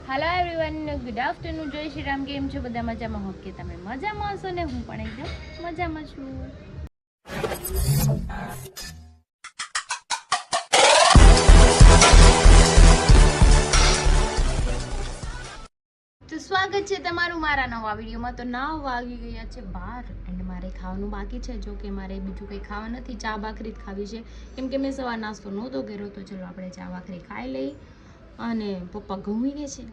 Hello everyone, good afternoon. જય શ્રી રામ. કેમ છો બધા? મજામાં? હોપ કે તમે મજામાં હશો ને હું પણ એકદમ મજામાં છું. તો સ્વાગત છે તમારું મારા નવા વિડીયોમાં. તો 9 વાગી ગયા છે 12 એન્ડ મારે ખાવાનું બાકી છે. જો કે મારે બીજું કંઈ ખાવા નથી, ચા ભાખરી જ ખાવી છે કેમ કે મેં સવાર નાસ્તો નહોતો કર્યો. તો ચલો આપણે ચા ભાખરી ખાઈ લઈ. અને પપ્પા ઘઉં વીણે છે.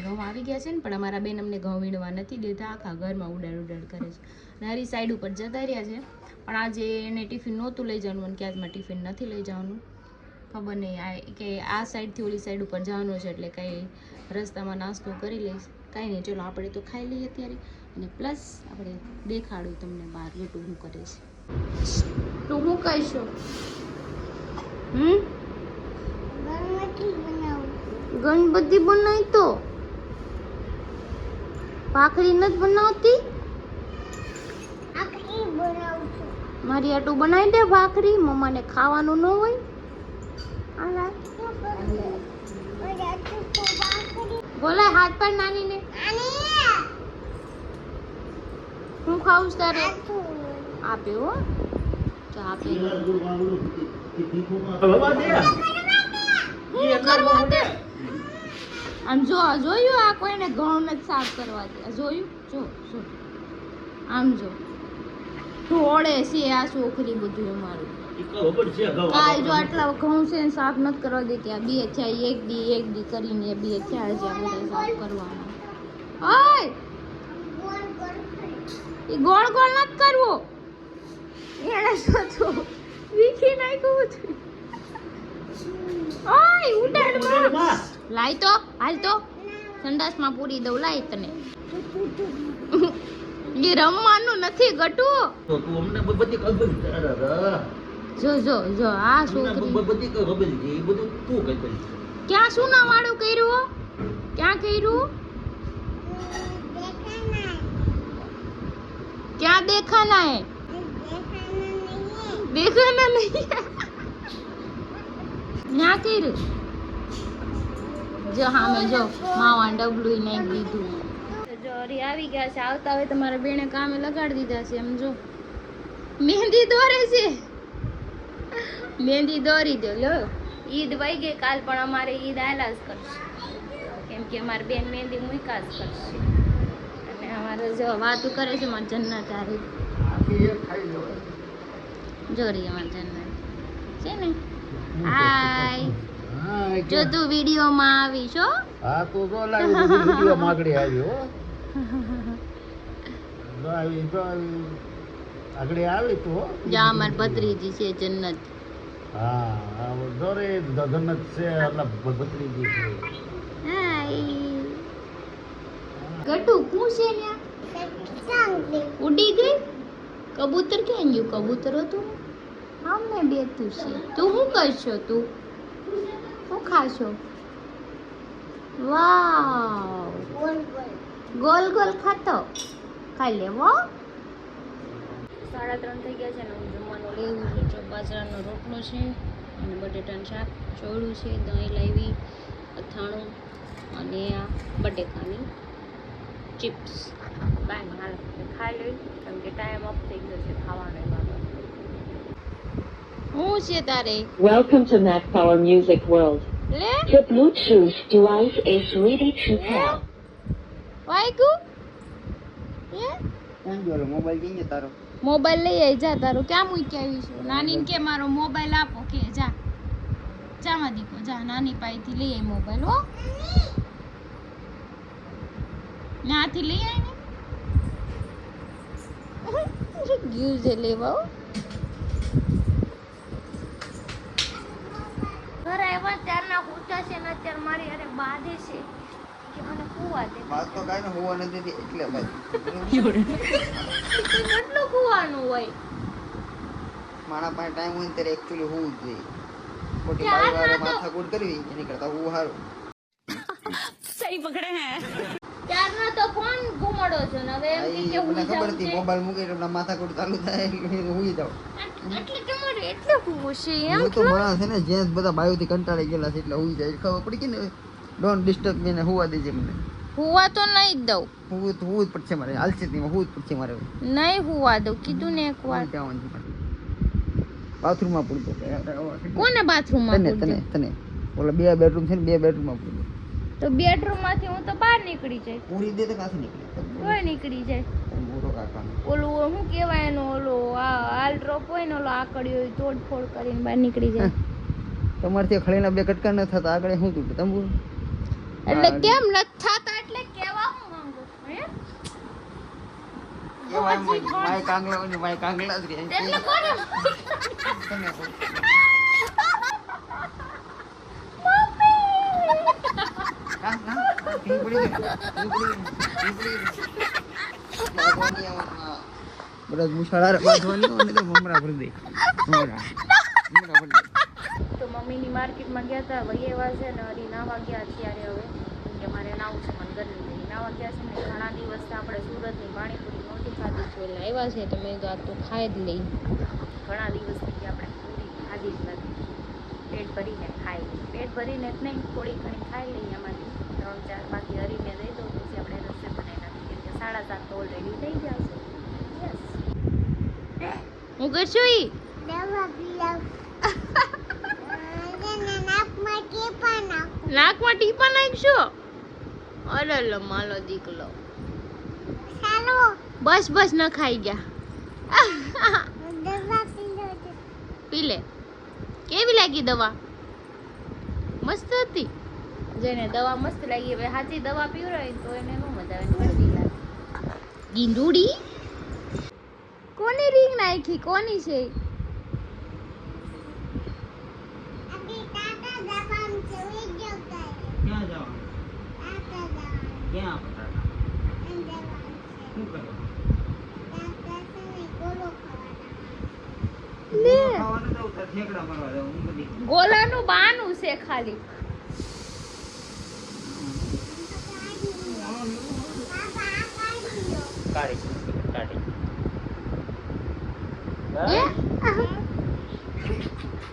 ઘઉં આવી ગયા છે ને, પણ અમારા બેન અમને ઘઉં વીણવા નથી દેતા, આખા ઘરમાં ઉડાડ કરે છે. નારી સાઈડ ઉપર જતા રહ્યા છે, પણ આજે એને ટિફિન નહોતું લઈ જવાનું અને કે આજમાં ટિફિન નથી લઈ જવાનું. ખબર નહીં કે આ સાઈડથી ઓલી સાઈડ ઉપર જવાનું છે, એટલે કંઈ રસ્તામાં નાસ્તો કરી લઈશ. કાંઈ નહીં, ચલો આપણે તો ખાઈ લઈએ અત્યારે. અને પ્લસ આપણે દેખાડું તમને બહાર ગટું શું કરે છે. તું શું કહીશું? ગણપતિ બનાવી તો ભાખરી નથી બનાવતી. મારી આટું બનાવી દે ભાખરી, મમ્માને ખાવાનું ન હોય. બોલાય હાથ પર નાની ને હું ખાવું તારે આપ્યો હો. તો આપે આમ જોયું આ કોઈને ઘઉં નથી સાફ કરવા દે. જોયું? જો આમ જો ઢોળે છે આ છોકરી બધું અમારું. કાલ જો આટલા ઘઉં છે ને સાફ નથી કરવા દેતી. આ બે છે, એક દી કરીને બે છે આજે આ બધા સાફ કરવાના. ઓય એ ગોળ નથી કરવો. એને શું તો વીખી નાખ્યું હતું. ઓય ઉડાડ માં લાય તો હાલ તો સંડાસમાં પૂરી દઉં. લાય તને એ રમવાનું નથી ગટુ. તો તું અમને બધી ખબર જો આ છોકરી બધી ખબર છે. એ બધું તું કઈ કરી ક્યાં સુના વાળું કર્યું? ક્યાં કર્યું? ક્યાં દેખાના હે? દેખાના નહીં. ના કર્યું. જો હા મેં જો માવા ડબલું નાખી દીધું. જો હરી આવી ગયા છે. આવતા હોય તમારા બેને કામે લગાડી દીધા છે. એમ જો મહેંદી દોરે છે. મહેંદી દોરી દો. લો ઈદ વહી ગઈ કાલ, પણ અમારે ઈદ આયલા જ કરશે કેમ કે અમારી બેન મહેંદી મૂકા જ કરશે. અને અમારે જો વાતું કરે છે મારી જન્નત હારી. જોરી અમારી જન્નત છે ને. હાય જો તું વિડિયો માં આવીશ હો. હા તો જો લાવી વિડિયો માગડી આવ્યો આગળ આવી તો જા અમાર ભત્રીજી છે જન્નત. હા જોરે જન્નત છે એટલે ભત્રીજી છે. હાય ગટુ કું છે ને ઉડી ગઈ. કબૂતર ક્યાં ગયું? કબૂતર હતું આમને બેઠું છે. તું શું કરશો? તું શું ખાશો? વાવ ગોલ ખાતો ખાઈ લેવો. 3:30 થઈ ગયા છે ને હું જમવાનું લેવું છું. જો બાજરાનો રોટલો છે અને બટેટાનું શાક, ચોળું છે, દહીં લાવી, અથાણું અને આ બટેકાની ચિપ્સ. કાંઈ હાલ ખાઈ લઈ કેમ કે ટાઈમ અપ થઈ ગયો છે ખાવાનો. શું છે તારે? Welcome to Mac Power Music World. લે Your Bluetooth device is ready to pair. વાઈગુ હે મોબાઈલ કઈ તારો? મોબાઈલ લઈ આવી જા. તારું ક્યાં મૂકી આવી છું? નાનીને કે મારો મોબાઈલ આપો કે જા જામાં દીકો જા. નાની પાસેથી લઈ આવી મોબાઈલ હો. નાથી લઈ આવી ને ગયું છે લેવા. ઘરે આવ્યા ત્યારના પૂછા છે ને અત્યારે મારી અરે બાધે છે કે મને કુવા દે. વાત તો કાઈ ન હોવા નથી એટલે ભાઈ કેટલું કુવાનું હોય? મારા પાસે ટાઈમ હોય ત્યારે એક્ચ્યુઅલી હોવું જ જોઈએ. મોટી બાઈ માથાકૂટ કરવી એની કરતા હું સારું. સહી પકડે હે. ત્યારનો તો ફોન ઘુમાડો છો ને હવે એમ કે હું ખબર હતી મોબાઈલ મૂકી એટલે માથાકૂટ ચાલુ થાય એટલે હું જાઉં. એટલે તમારે એટલું ખુશી એમ હું તો માણસ છે ને જેન્ટ્સ બધા બાયોથી કંટાળી ગયેલા છે એટલે હું જાય ખબર પડી કે ને ડોન્ટ ડિસ્ટર્બ મી ને હુવા દેજે મને. હુવા તો નહીં જ દઉં, હું જ પડશે મારે, હાલશે નહીં, હું જ પડશે મારે. નહીં હુવા દઉં, કીધું ને એક વાર. બાથરૂમમાં પૂરતો કોને બાથરૂમમાં તને તને તને ઓલા 2 બેડરૂમ છે ને 2 બેડરૂમમાં પૂરતો. તો બેડરૂમ માંથી હું તો બહાર નીકળી જાય, પૂરી દે તો કાથી નીકળે તોય નીકળી જાય. બુરો કાકા ઓલું શું કહેવાય એનો, ઓલો હાલ ડ્રોપ હોય ને, ઓલો આકડી હોય, તોડફોડ કરીને બહાર નીકળી જાય. તમારથી ખળીના 2 કટકા ન થતા આગળ શું તૂટે તંબુ? એટલે કેમ નથી થતા, એટલે કેવા હું માંગુ હે? કેવાય માય કાંગલા ને માય કાંગલા જ રે. એટલે કોને તમે બોલ. ના ના ઢીંગ પડી ગઈ, ઢીંગ પડી ગઈ, ઢીંગ પડી ગઈ. બાંધવાની આમાં બધા મુશાળા બાંધવાની હોય ને તો મમરા ભરી દે. મમરા ભરી દે. તો મમ્મીની માર્કેટમાં ગયા હતા, વૈયા છે ને હરી નાવા ગયા ત્યારે. હવે કે મારે નાવું છે, મને ગરમી થઈ. નાવા ગયા છે ને ઘણા દિવસથી આપણે સુરતની પાણીપુરી નહોતી ખાધી, તો એટલે આવ્યા છે તો મેં તો આ તો ખાઈ જ લઈ. ઘણા દિવસથી કે આપણે પૂરી ખાધી જ નથી, પેટ ભરીને ખાઈ લઈ. પેટ ભરીને જ નહીં, થોડી ઘણી ખાઈ લઈએ, એમાંથી 3-4 બાકી હરીને દઈ દઉં, પછી આપણે રસોઈ બનાવી નાખીએ, કેમ કે 7:30 તો ઓલરેડી થઈ ગયા છે. યસ, હું કરશું ઈ નાકમાં ટીપા નાખશો? અરે લો માલો દીકલો, બસ બસ ન ખાઈ ગયા. પી લે. કેવી લાગી દવા? મસ્ત હતી. જેને દવા મસ્ત લાગી, હવે સાચી દવા પીવડાવી તો એને ન મજા આવે, ગળદી લાગે. ગીંદુડી કોની રીંગ નાખી? કોની છે? ક્યાં જવાનું? ક્યાં શું કરે? લે, ખાવાનું તો ઉતર ઠેકડા મારવા જાવ હું બધી. ગોલાનું બાનું છે ખાલી. કાઢી કાઢી. એ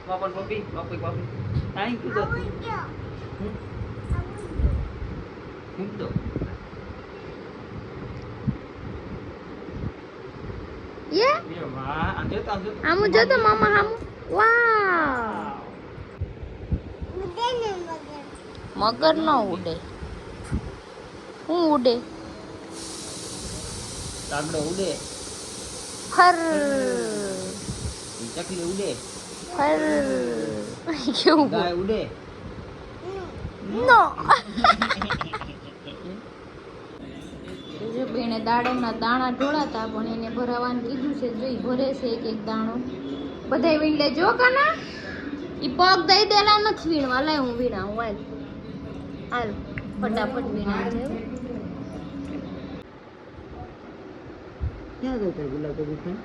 વાપર પપ્પી વાપી વાપી. થેન્ક યુ દો. હું દો. એ એ વાહ, આમ જો આમુ જો તો મામા આમુ. વાહ, મગર ન ઉડે. હું ઉડે? કાગડો ઉડે, ફર ચકલી ઉડે, ફર. કેવું ગાય ઉડે. નો. જો બેને દાડમના દાણા ઢોળાતા, પણ એને ભરાવાનું કીધું છે. જોઈ ભરે છે એક એક દાણો. બધાય વીણ લેજો કાના. ઈ પગ દઈ દેલા નથી વીણવા. લાય હું વીણા હું. હાલ ફટાફટ વીણા છે. ક્યાં જતો ગુલાબ કબૂતર?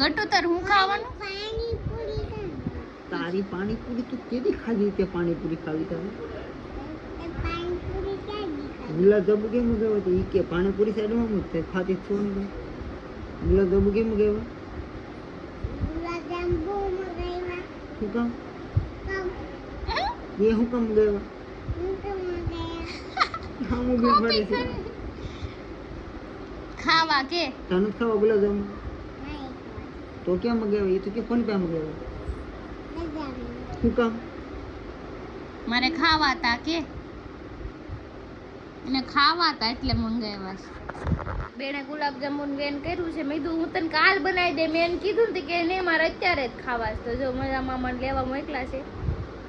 ગટુ તાર હું ખાવાનું? તારી પાણીપુરી તું કેદી ખાધી તે પાણીપુરી ખાવી તારે? ગુલાબ જાંબુ કેમ ગયો તો ઈ કે પાણીપુરી સાઈડમાં હું તે ખાતી છો ને? ગુલાબ જાંબુ કેમ ગયો? શું કામ? એ હું કામ ગયો? હા હું બી ફરે છે. ખાવા કે તને ખાવા ગુલાબ જાંબુ તો ક્યાં મગાવ્યા? એ તો કે ફોન પે મગાવ્યા. શું કામ? મારે ખાવા તા કે એને ખાવા તા એટલે મંગાવ્યા છે. બેને ગુલાબ જાંબુ વેન કર્યું છે. મેં કીધું હું તને કાલ બનાવી દે. મેં એને કીધું ને કે નહીં મારે અત્યારે જ ખાવા છે. તો જો મજા મામાને લેવા મોકલા છે.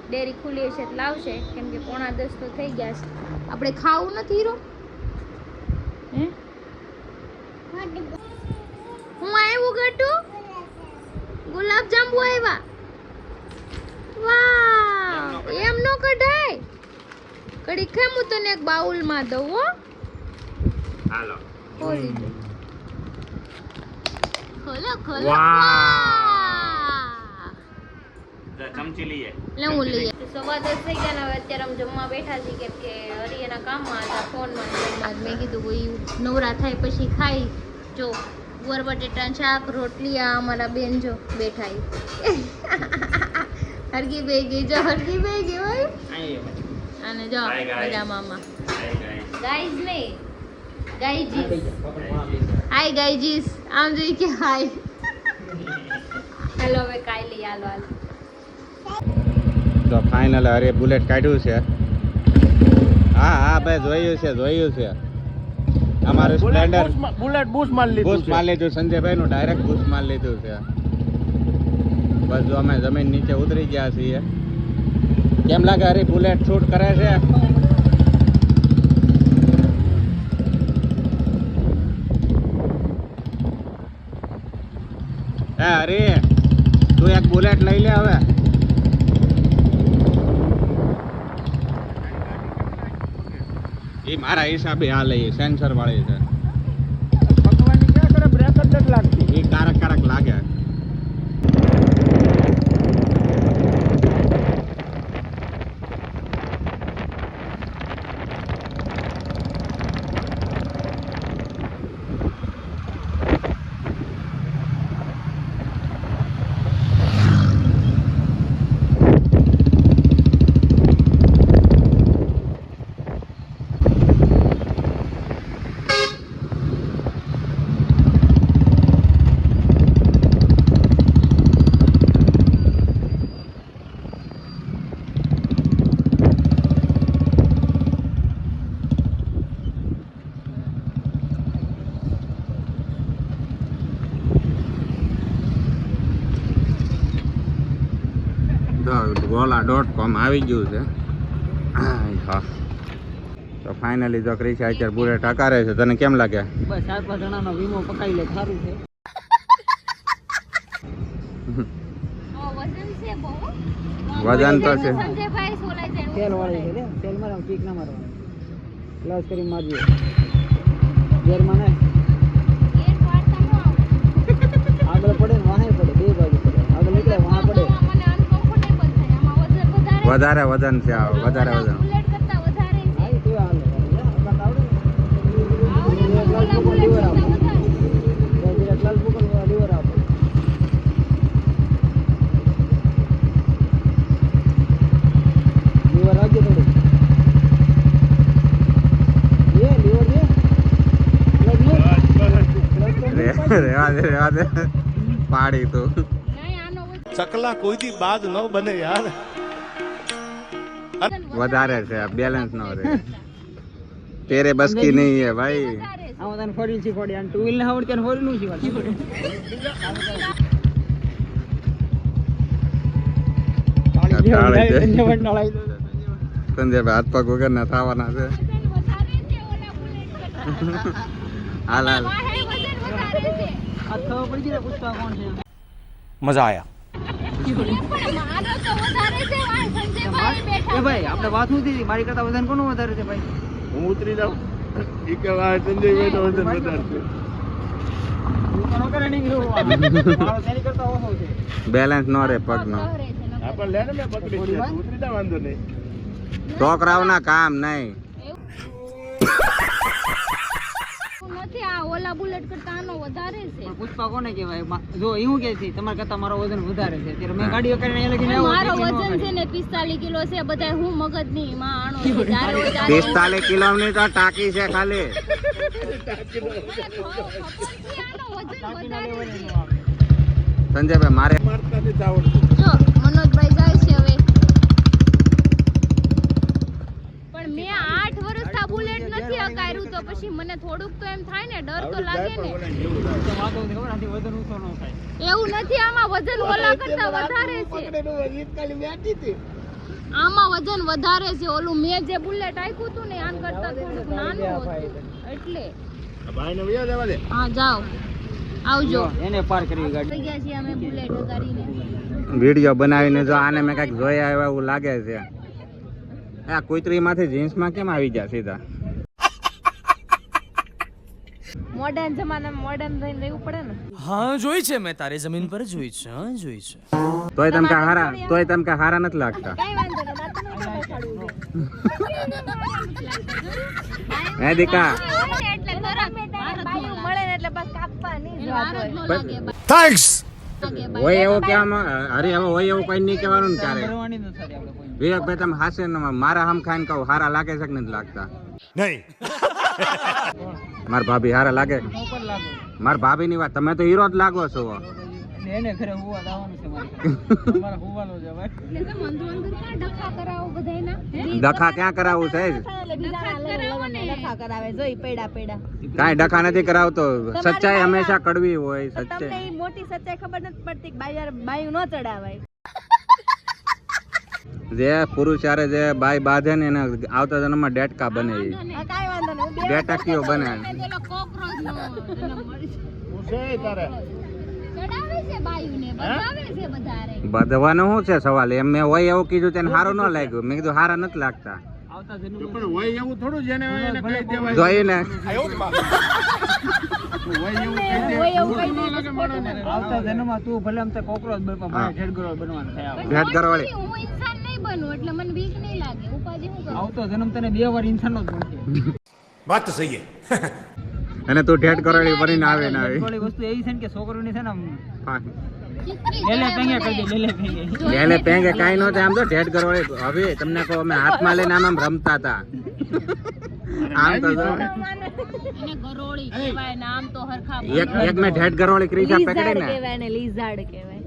ડેરી ખુલી છે તો લાવશે, કેમ કે 9:45 તો થઈ ગયા છે. આપણે ખાવું નથી હીરો? હે હું આવ્યું ગટુ? ગુલાબ જાંબુ આવ્યા. વાહ, એમ નો કઢાય. કડી કેમ હું તને એક બાઉલમાં દઉં હો. હાલો ખોલી દે. ખોલો ખોલો. વાહ. ચમચી લઈએ. લે હું લઈએ. 10:15 થઈ ગયા ને હવે અત્યારે અમે જમવા બેઠા છીએ, કેમ કે હરી એના કામમાં હતા, ફોનમાં જમવા. મેં કીધું કોઈ નવરા થાય પછી ખાઈ. જો ગુવાર બટેટા શાક રોટલી. આ અમારા બેન જો બેઠા હરકી બે ગઈ જો હરકી બે ગઈ હોય આય અને જો બધા મામા ગાઈઝ નહીં ગાઈજીસ હાય ગાઈજીસ આમ જોઈ કે હાય હેલો હવે કાઈ લઈ હાલો તો ફાઇનલ અરે બુલેટ કાઢ્યું છે હા હા ભાઈ જોયું છે અમારું સ્પ્લેન્ડર બુલેટ બૂસ્ટ મારી બૂસ્ટ માર લીધું સંજયભાઈ નું ડાયરેક્ટ બૂસ્ટ માર લીધું છે બસ જો અમે જમીન નીચે ઉતરી ગયા છીએ કેમ લાગે અરે બુલેટ શૂટ કરે છે હે અરે તું એક બુલેટ લઈ લે હવે એ મારા હિસાબે આ લઈએ સેન્સર વાળી છે ભગવાનની ક્યાં કરે બ્રેક જ નથી લાગતી એ કારક લાગે gola.com આવી ગયું છે હા તો ફાઇનલી જો ક્રિશ આચર બુલેટ હકારે છે તને કેમ લાગે બસ 4-5 જણાનો વીમો પકાઈ લે સારું છે વજન છે બહુ વજન તો છે સંજયભાઈ સોલાઈ જાય તેલ વાળી છે તેલ મારો કિક ના મારવાનો ક્લાસ કરી મારજો ગેર મને એક વાર તમો આગળ પડે ને વાહે પડે બે બાજુ પડે આગળ નીકળે વાહે પડે મને અનકમ્ફર્ટેબલ થાય આમાં વજન વધારે વધારે વજન છે આ વધારે વજન બુલેટ કરતા વધારે છે હા તો હાલ આવડે આવડે પણ ઓલા બુલેટ કરતા વધારે જરા ક્લાસ બુક લીવર આપો લીવર રાખજો થોડું એ લીવર દે રેવા દે પાડી તું નહીં આનો ચકલા કોઈથી બાદ ન બને યાર વધારે છે બેલેન્સ ન રહે તેરે બસ કી નહીં હે ભાઈ આમાં તને ફોરી શીખવાડી અને ટુ વ્હીલ ને આવડે ત્યારે ફોરી નું શીખવાડી તાળી દે. સંજયભાઈ સંજયભાઈ હાથ પગ વગર ના થવાના છે વજન વધારે છે ઓલા બુલેટ કરતા હાલ હાલ વાહે વજન વધારે છે આ ખબર પડી ગઈ ને પૂછતા કોણ છે મજા આયા પણ મારો તો વધારે છે વાહ સંજયભાઈ એ બેઠા ભાઈ આપણે વાત શું થઈ મારી કરતા વજન કોનું વધારે છે ભાઈ હું ઉતરી જાઉં ઈ કે આ સંજયભાઈ તો વજન વધારે છે હું તો નકર રનિંગ રહું મારો તેની કરતા ઓછો છે બેલેન્સ ન રહે પગ નો આપણે લે ને મેં પકડી છે તું ઉતરી જા વાંધો નહીં છોકરાઓના કામ નહીં નથી આ ઓલા બુલેટ કરતા આનો વધારે છે પણ પુષ્પા કોને કહેવાય જો એવું કે છે તમારા કરતા મારો વજન વધારે છે ત્યારે મેં ગાડીઓ કરીને અહીંયા લગીને આવ્યો મારો એટલે વજન છે ને 45 કિલો છે બધાય હું મગજ ની માં આણો છે. જ્યારે હોય ત્યારે 45 કિલોની તો ટાંકી છે ખાલી મને આનો વજન વધારે છે. સંજયભાઈ મારે મારતા નથી આવડતું જો મનોજભાઈ જાય છે હવે પણ મેં 8 વર્ષ આ બુલેટ નથી હકાર્યું તો પછી મને થોડુંક તો એમ થાય ને ડર તો લાગે ને વાંધો નથી ખબર આથી વજન ઊંચો ન થાય એવું નથી આમાં વજન ઓલા કરતા વધારે છે ખાલી બેઠી હતી આમાં વજન વધારે છે ઓલું મેં જે બુલેટ આપ્યું હતું ને આન કરતા થોડુંક નાનું હતું એટલે ભાઈને વયા જવા દે હા જાઓ આવજો એને પાર કરવી ગાડી થઈ ગયા છીએ અમે બુલેટ હકારીને વિડીયો બનાવીને જો આને મેં કઈક જોયા આવ્યા એવું લાગે છે આ કુતરીમાંથી જીન્સમાં કેમ આવી ગયા સીધા મોડર્ન જમાનામાં મોડર્ન થઈને રહેવું પડે ને હા જોઈ છે મેં તારી જમીન પર જોઈ છે હા જોઈ છે તોય તમ કે હારા નથી લાગતા કઈ વાંધો નહીં મારે તો નહોતું દેખાડવું હે દીકા એટલે તરત બાયું મળે ને એટલે બસ કાપવા નહીં વારો જ ન લાગે થેન્ક્સ હોય એવું કહેવામાં અરે હવે હોય એવું કઈ નહીં કહેવાનું ને ક્યારે કરવાની નથી સારી આપણે કોઈ. વિવેકભાઈ તમે હાસે ને મારા હમ ખાઈને કહું હારા લાગે છે કે નથી લાગતા નહીં મારા ભાભી હારા લાગે હું પણ લાગુ. મારા ભાભી ની વાત તમે તો હીરો જ લાગો છો એટલે એને ઘરે હોવા જવાનું છે મારે. તમારે હોવાનું છે ભાઈ. ડખા ક્યાં કરાવવું છે કાંઈ ડખા નથી કરાવતો સચ્ચાઈ હંમેશા કડવી હોય સચ્ચાઈ મોટી સચ્ચાઈ ખબર નથી પડતી કે બાયું ન ચડાવાય. જે પુરુષ યારે જે બાઈ બાંધે ને એને આવતા જન્મમાં ડેટકા બને ઈ. કાંઈ વાંધો નહીં. હું બે ડેટકીઓ બને બધવાનું શું છે સવાલ એમ મેં હોય એવું કીધું તેને સારું ન લાગ્યું મેં કીધું સારા નથી લાગતા આવતા જન્મ પણ હોય એવું થોડું જેને હોય એને કહી દેવાય જોઈને હોય એવું કહી દે આવતા જન્મમાં તું ભલે આમ તો કોકરોચ બન પણ મારે ઢેડગરો બનવાનું થાય આપણે. ભેટ કરવાળી હું ઇન્સાન નહીં બનવું એટલે મને બીક નહીં લાગે ઉપાધિ હું કરું આવતો જન્મ તને 2 વાર ઇન્સાનનો જ બનશે. વાત તો સહી અને તું ઢેટ કરવાળી બનીને આવે ને આવી ઢેડગરોળી વસ્તુ એવી છે ને કે છોકરીઓની છે ને આમ હા. લેલે પેંગે કરી દે લેલે પેંગે. લેલે પેંગે કાંઈ નહોતું આમ તો ઢેટ કરવાળી હવે તમને કહો અમે હાથમાં લઈને આમ રમતા હતા આમ તો જો. એને ગરોળી કહેવાય ને આમ તો હરખા એક મેં ઢેટ કરવાળી ક્રીસા પકડી ને કહેવાય ને લીઝાર્ડ કહેવાય.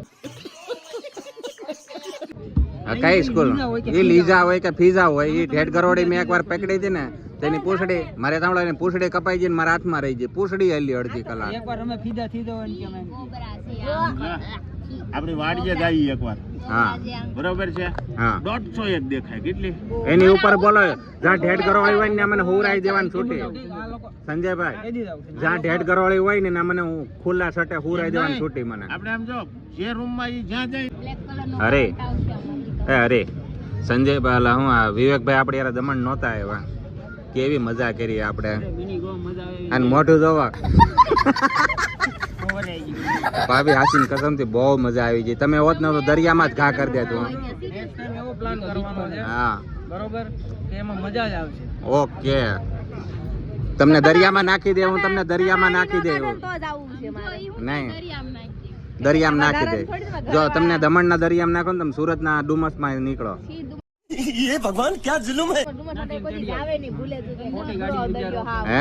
કઈ સ્કૂલ એ લીઝા હોય કે ફીઝા હોય એ ઢેટ કરવાળી મેં એકવાર પકડી હતી ને તેની પૂછડી મારે તાવડાની પૂછડી કપાઈ ગઈ ને મારા હાથમાં રહી ગઈ પૂછડી હલી અડધી કલાક એકવાર અમે ફીદા થીધો હોય ને કે અમે ગોબરા છે આપણી વાડીએ જઈએ એકવાર હા બરોબર છે હા 150 દેખાય કેટલી એની ઉપર બોલો જ્યાં ઢેટ કરવાળી હોય ને મને હુરાઈ દેવાની છૂટી આ લોકો સંજયભાઈ કહી દીધા છે. જ્યાં ઢેટ કરવાળી હોય ને મને હું ખુલ્લા સટે હુરાઈ દેવાની છૂટી મને આપણે આમ જો જે રૂમમાં ઈ જ્યાં જાય બ્લેક કલરનો અરે આવશે અમારી અરે સંજયભાઈ અલા હું આ વિવેકભાઈ આપણે યાર દમણ નહોતા આવ્યા કેવી મજા કરી આપણે મિની ગો મજા આવે અને મોઢું જોવા ખબર આવી ગઈ. ભાભી હાસીની કસમથી બહુ મજા આવી ગઈ તમે હોત ને તો દરિયામાં જ ઘા કરી દેતું Next time એવો પ્લાન કરવાનો છે હા બરોબર કે એમાં મજા જ આવશે. ઓકે તમને દરિયામાં નાખી દે હું તમને દરિયામાં નાખી દે તો જ આવવું છે મારે. નહીં દરિયામાં નાખી દે. દરિયામાં નાખી દે જો તમને દમણના દરિયામાં નાખો ને તમે સુરતના ડુમસમાં નીકળો ડુમસ માટે કોઈ દી આવે નહીં, ભૂલે જજો. મોટી ગાડી દરિયો હાવ. હે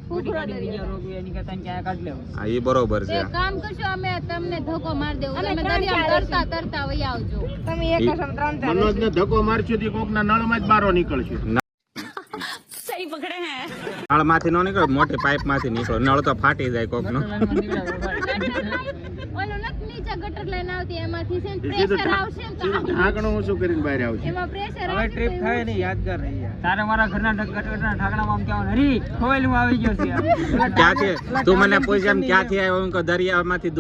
મોટી ગાડી બીજા રોગ એની કરતા ક્યાં કાઢ લેવું. હા એ બરોબર છે એક કામ કરશો અમે તમને ધક્કો માર દેવું અમે તમે ત્રણ દરિયામાં ચાર તરતા તરતા વહી આવજો તમે એક જ આમ 3-4 મનોજને ધક્કો મારશું તો કોકના નળમાં જ બારો નીકળશે નળમાંથી ન નીકળો મોટી પાઇપ માંથી નીકળો નળ તો ફાટી જાય કોક નો ઓલું નથી નીચે ગટર લાઈન આવતી એમાંથી છે ને સીધું પ્રેશર આવશે ને તો આમ ઢાંકણું ઊંચું કરીને બહાર આવશે એમાં પ્રેશર હવે ટ્રીપ થાય ને યાદગાર રહી જાય. તારે મારા ઘરના ગટરના ઠાકણામાં આમ કહેવાનું હરી ખોવેલું આવી ગયો છે યાર. ક્યાંથી તું મને પૂછ એમ ક્યાંથી આવ્યો હું કહું દરિયામાંથી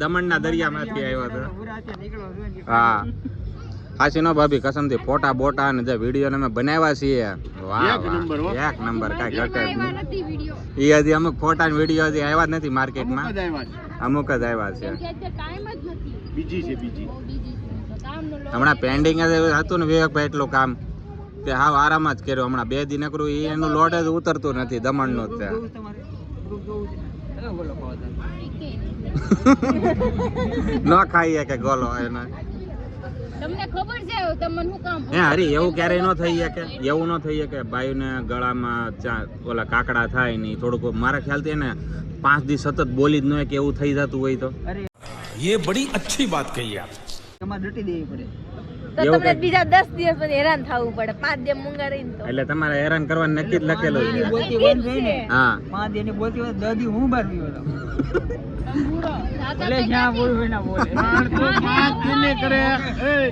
દમણના દરિયામાંથી આવ્યો હતો ઉરાતે નીકળો છું ને. હા હાસી નો ભાભી કસમથી ફોટા બોટા અને જે વિડીયો ને અમે બનાવ્યા છીએ વાહ એક નંબર હો. વાહ એક નંબર કાંઈ ઘટે જ એમાં નહીં. નથી વિડિયો એ હજી અમુક ફોટા ને વિડીયો હજી આવ્યા જ નથી અમુક માર્કેટમાં જ આવ્યા છે અમુક જ આવ્યા છે કેમ કે અત્યારે ટાઈમ જ નથી બીજી છે બીજી બહુ બીજી છે તો કામનો લોડ હમણાં પેન્ડિંગ જ હતું ને વિવેકભાઈ એટલું કામ કે હાવ આરામ જ કર્યો હમણાં 2 દી નકરું એનું લોડ જ ઉતરતું નથી દમણનું જ છે જોવું છે તમારે ગ્રુપ જોવું છે ને બોલો કહો તમે. એકે ન ખાઈએ કે ગોલો એને તમને ખબર છે તમને શું કામ હે હરી એવું ક્યારેય ન થઈ શકે એવું ન થઈ શકે બાયુને ગળામાં ઓલા કાકડા થાય નહીં થોડુંક મારા ખ્યાલથી એને 5 દી સતત બોલી જ ન હોય કે એવું થઈ જતું હોય તો અરે ये बड़ी अच्छी बात कही आप તમારે ડટી દેવી પડે. તો એવું તમને કંઈક. બીજા 10 દિવસ પછી હેરાન થવું પડે. 5 દિવસ મૂંગા રહીને તો એટલે તમારે હેરાન કરવાનું નક્કી જ લખેલું એની છે બોલતી બંધ થઈ ને હા 5 દી એની બોલતી હોય 10 દી હું બહાર ગયો હતો. તંબુરો ભલે જ્યાં બોલવું હોય ના બોલે. પાંચ દિને કરે એ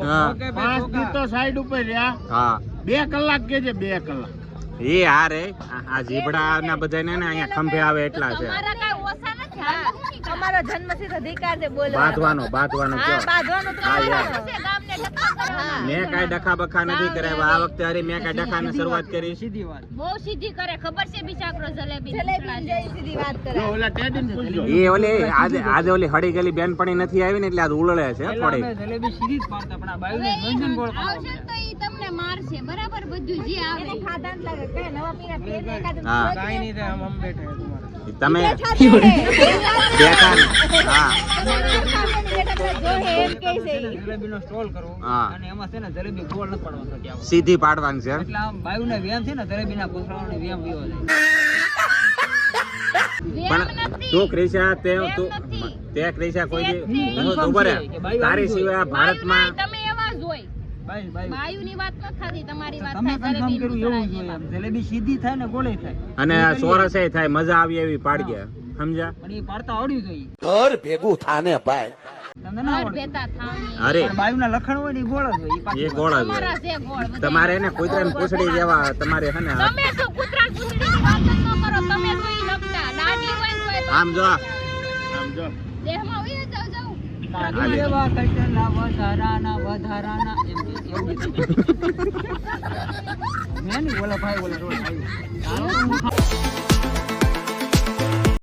હા ઓકે ભાઈ, 5 દી તો સાઈડ ઉપર રહ્યા હા 2 કલાક કે છે 2 કલાક એ આ રે આ જીબડા ના બધા ને અહીંયા ખંભે આવે એટલા છે તમારા કાંઈ ઓછા નથી હાલમાં શું નીકળે? અમારો જન્મસિદ્ધ અધિકાર છે બોલવાનો. બાંધવાનું હા, કયો બાંધવાનો તો હા, યાર. કરવાનો. છે ગામને ધક્કા કરવાના. મેં કાંઈ ડખા બખા નથી કરાવ્યા આ વખતે હરી મેં કાંઈ ડખાની શરૂઆત કરી સીધી વાત. બહુ સીધી કરે ખબર છે બિચારો જલેબી જલેબી જઈ સીધી વાત કરે. જો ઓલા ટેડીને પૂછજો એ ઓલી આજે ઓલી હળી ગયેલી બેનપણી નથી આવી ને એટલે આજ ઉલળે છે પહેલા થોડી અમે જલેબી સીધી જ પાડતા પણ આ બાયુને હવે વ્યંજન ગોળ આવશે ને તો ઈ તમને મારશે બરાબર બધું જે આવે ખાધા લાગે કે નવા પીરા પેટ એકાદ હા કાઈ નહીં થાય હમ બેઠા હે તમારે તમે બેઠા ને હા જલેબીનો સ્ટોલ કરવો હા. અને એમાં છે ને જલેબી ગોળ ન પાડવાનો છે ત્યાં. સીધી પાડવાની છે એટલે આમ બાયુને વ્યાયામ છે ને જલેબીના પૂછડાનો વ્યાયામ વિવો જાય. પણ તું ક્રિશા તે ક્રિશા કોઈ દી હું તો બરે તારી સિવાય ભારતમાં તમે એવા જ હોય બાયુ વાયુની વાત ન થતી તમારી વાત તમે થાય કન્ફર્મ જલેબી કર્યું એવું જોઈએ એમ. જલેબી સીધી થાય ને ગોળે થાય અને સોરસે થાય મજા આવી એવી પાડજે સમજ્યા પણ એ પાડતા આવડ્યું જોઈએ ઘર ભેગું થાને ભાઈ તમને ના ઘર આવડે ભેતા થાવની અરે પણ બાયુના લખણ હોય ને એ ગોળ જ હોય ઈ પાછું એ ગોળ જ તમારા હોય. છે ગોળ બધા. તમારે એને કૂતરાને પૂછડી જેવા તમારે હે ને તમે શું કૂતરા કૂતરીની વાત જ ન કરો તમે તો ઈ લખતા દાઢી હોય ને તોય આમ જો દેહમાં હોય જાવ જાવ કાઢી લેવા કટલા વધારાના એમ કે એવું ગીત. મેં નહીં, ઓલા ભાઈ ઓલા રોડ ભાઈ